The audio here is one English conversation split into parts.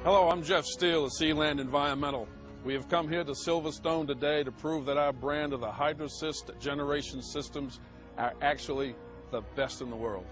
Hello, I'm Jeff Steele of Sealand Environmental. We have come here to Silverstone today to prove that our brand of the HydroSys generation systems are actually the best in the world.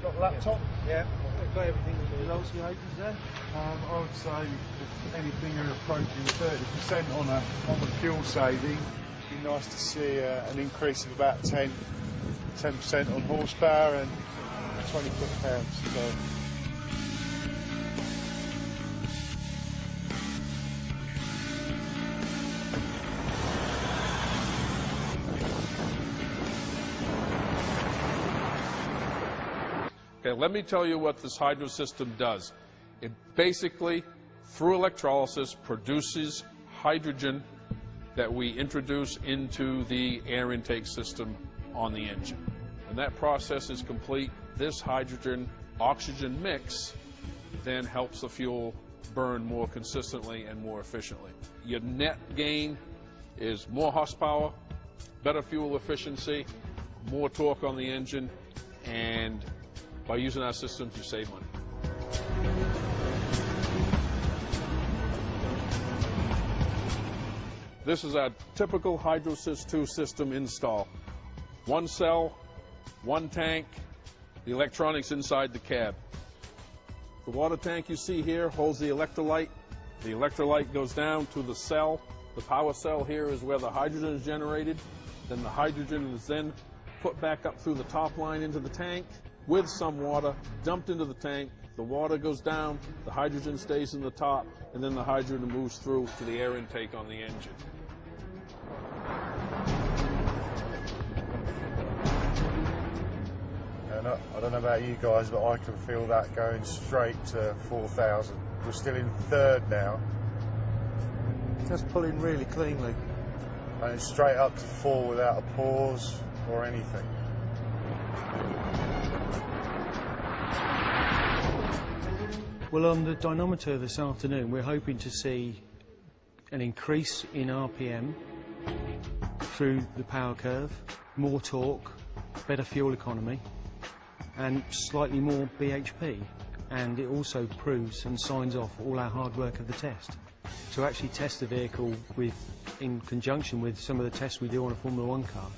Got the laptop? Yeah. Got everything with the results you hope is there? I would say if anything are approaching 30% on the fuel saving, it'd be nice to see an increase of about 10% on horsepower and 20 foot-pounds. So. Okay, let me tell you what this hydro system does. It basically, through electrolysis, produces hydrogen that we introduce into the air intake system on the engine. When that process is complete, this hydrogen-oxygen mix then helps the fuel burn more consistently and more efficiently. Your net gain is more horsepower, better fuel efficiency, more torque on the engine, and by using our systems, you save money. This is our typical HydroSys 2 system install. One cell, one tank, the electronics inside the cab. The water tank you see here holds the electrolyte. The electrolyte goes down to the cell. The power cell here is where the hydrogen is generated. Then the hydrogen is then put back up through the top line into the tank with some water dumped into the tank. The water goes down, the hydrogen stays in the top, and then the hydrogen moves through to the air intake on the engine. And I don't know about you guys, but I can feel that going straight to 4,000. We're still in third now. Just pulling really cleanly. And it's straight up to 4 without a pause or anything. Well, on the dynamometer this afternoon, we're hoping to see an increase in RPM through the power curve, more torque, better fuel economy, and slightly more BHP. And it also proves and signs off all our hard work of the test. To actually test the vehicle in conjunction with some of the tests we do on a Formula 1 car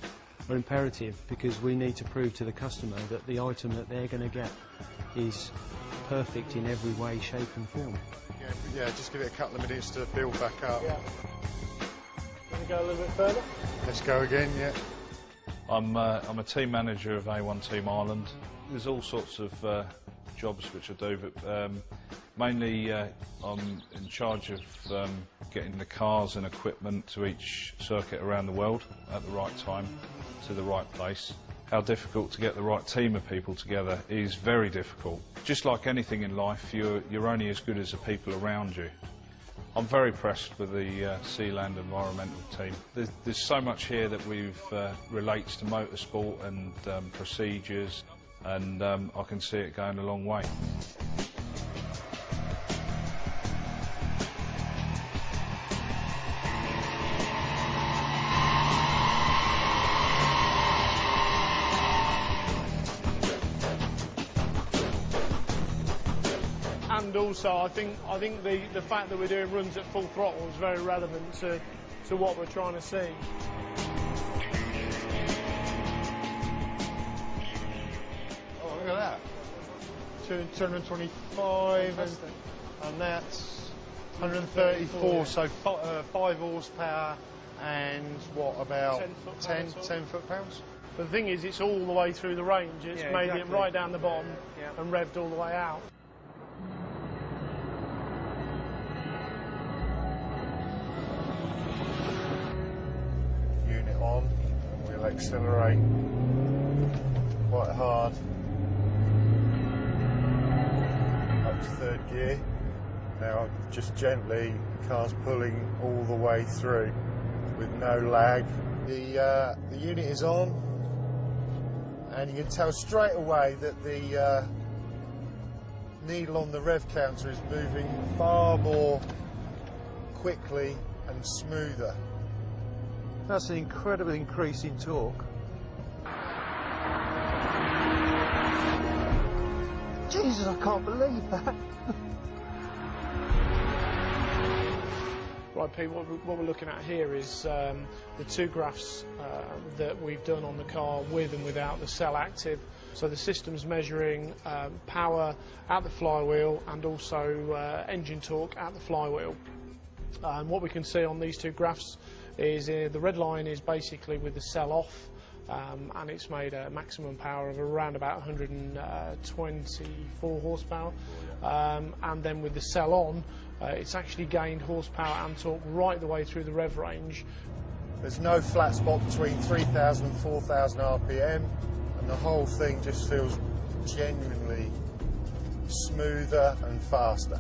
are imperative, because we need to prove to the customer that the item that they're going to get is perfect in every way, shape and form. Yeah, just give it a couple of minutes to build back up. Yeah. Want to go a little bit further? Let's go again, yeah. I'm a team manager of A1 Team Ireland. There's all sorts of jobs which I do, but mainly I'm in charge of getting the cars and equipment to each circuit around the world at the right time, to the right place. How difficult to get the right team of people together is very difficult. Just like anything in life, you're only as good as the people around you. I'm very impressed with the Sealand Environmental team. There's so much here that relates to motorsport and procedures, and I can see it going a long way. And also, I think the fact that we're doing runs at full throttle is very relevant to what we're trying to see. Oh, look at that. 225 and that's 134, so 5 horsepower and what, about 10 foot-pounds? But the thing is, it's all the way through the range. It's made it right down the bottom and revved all the way out. Unit on, and we'll accelerate quite hard up to third gear. Now just gently, the car's pulling all the way through with no lag. The unit is on, and you can tell straight away that the needle on the rev counter is moving far more quickly and smoother. That's an incredible increase in torque. Jesus, I can't believe that. Right, Pete, what we're looking at here is the two graphs that we've done on the car with and without the cell active. So the system's measuring power at the flywheel and also engine torque at the flywheel. And what we can see on these two graphs is the red line is basically with the cell off, and it's made a maximum power of around about 124 horsepower. And then with the cell on, it's actually gained horsepower and torque right the way through the rev range. There's no flat spot between 3,000 and 4,000 RPM, and the whole thing just feels genuinely smoother and faster.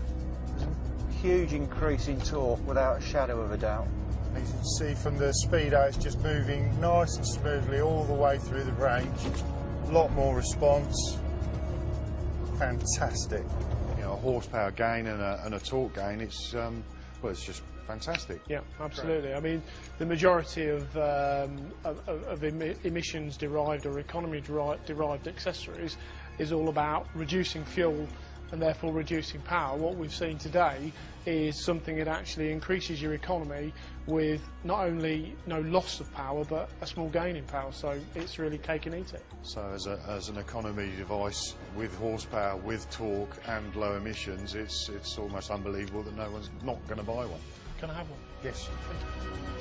Huge increase in torque without a shadow of a doubt. As you can see from the speedo, it's just moving nice and smoothly all the way through the range. A lot more response. Fantastic. You know, a horsepower gain and a torque gain. It's well, it's just fantastic. Yeah, absolutely. Great. I mean, the majority of emissions derived or economy derived accessories is all about reducing fuel and therefore reducing power. What we've seen today is something that actually increases your economy with not only no loss of power but a small gain in power, so it's really cake and eat it. So as an economy device with horsepower, with torque and low emissions, it's almost unbelievable that no one's not going to buy one. Can I have one? Yes.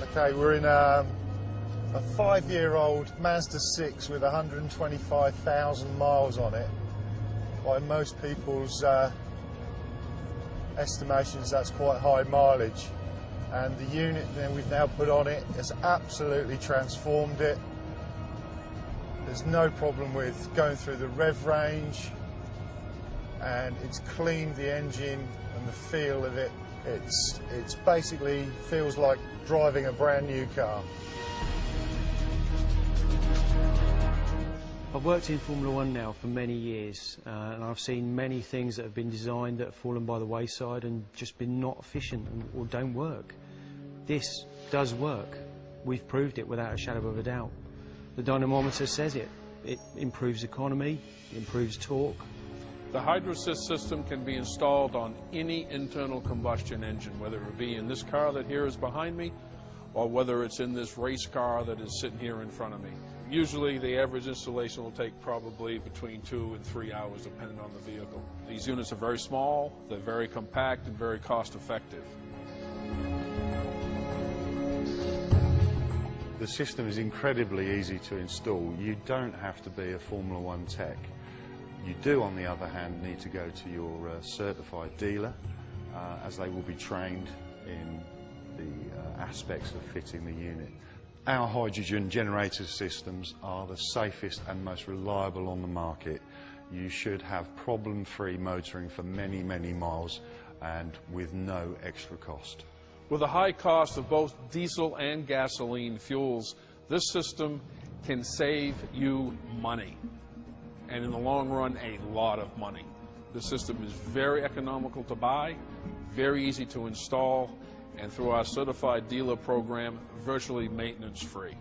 Okay, we're in a 5-year-old Mazda 6 with 125,000 miles on it. By most people's estimations, that's quite high mileage, and the unit that we've now put on it has absolutely transformed it. There's no problem with going through the rev range, and it's cleaned the engine and the feel of it. It's basically feels like driving a brand new car. I've worked in Formula 1 now for many years, and I've seen many things that have been designed that have fallen by the wayside and just been not efficient or don't work. This does work. We've proved it without a shadow of a doubt. The dynamometer says it. It improves economy, it improves torque. The HydroAssist system can be installed on any internal combustion engine, whether it be in this car that here is behind me, or whether it's in this race car that is sitting here in front of me. Usually the average installation will take probably between 2 and 3 hours depending on the vehicle. These units are very small, they're very compact and very cost effective. The system is incredibly easy to install. You don't have to be a Formula 1 tech. You do, on the other hand, need to go to your certified dealer, as they will be trained in the aspects of fitting the unit. Our hydrogen generator systems are the safest and most reliable on the market. You should have problem-free motoring for many, many miles and with no extra cost. With the high cost of both diesel and gasoline fuels, this system can save you money, and in the long run, a lot of money. The system is very economical to buy, very easy to install, and through our certified dealer program, virtually maintenance-free.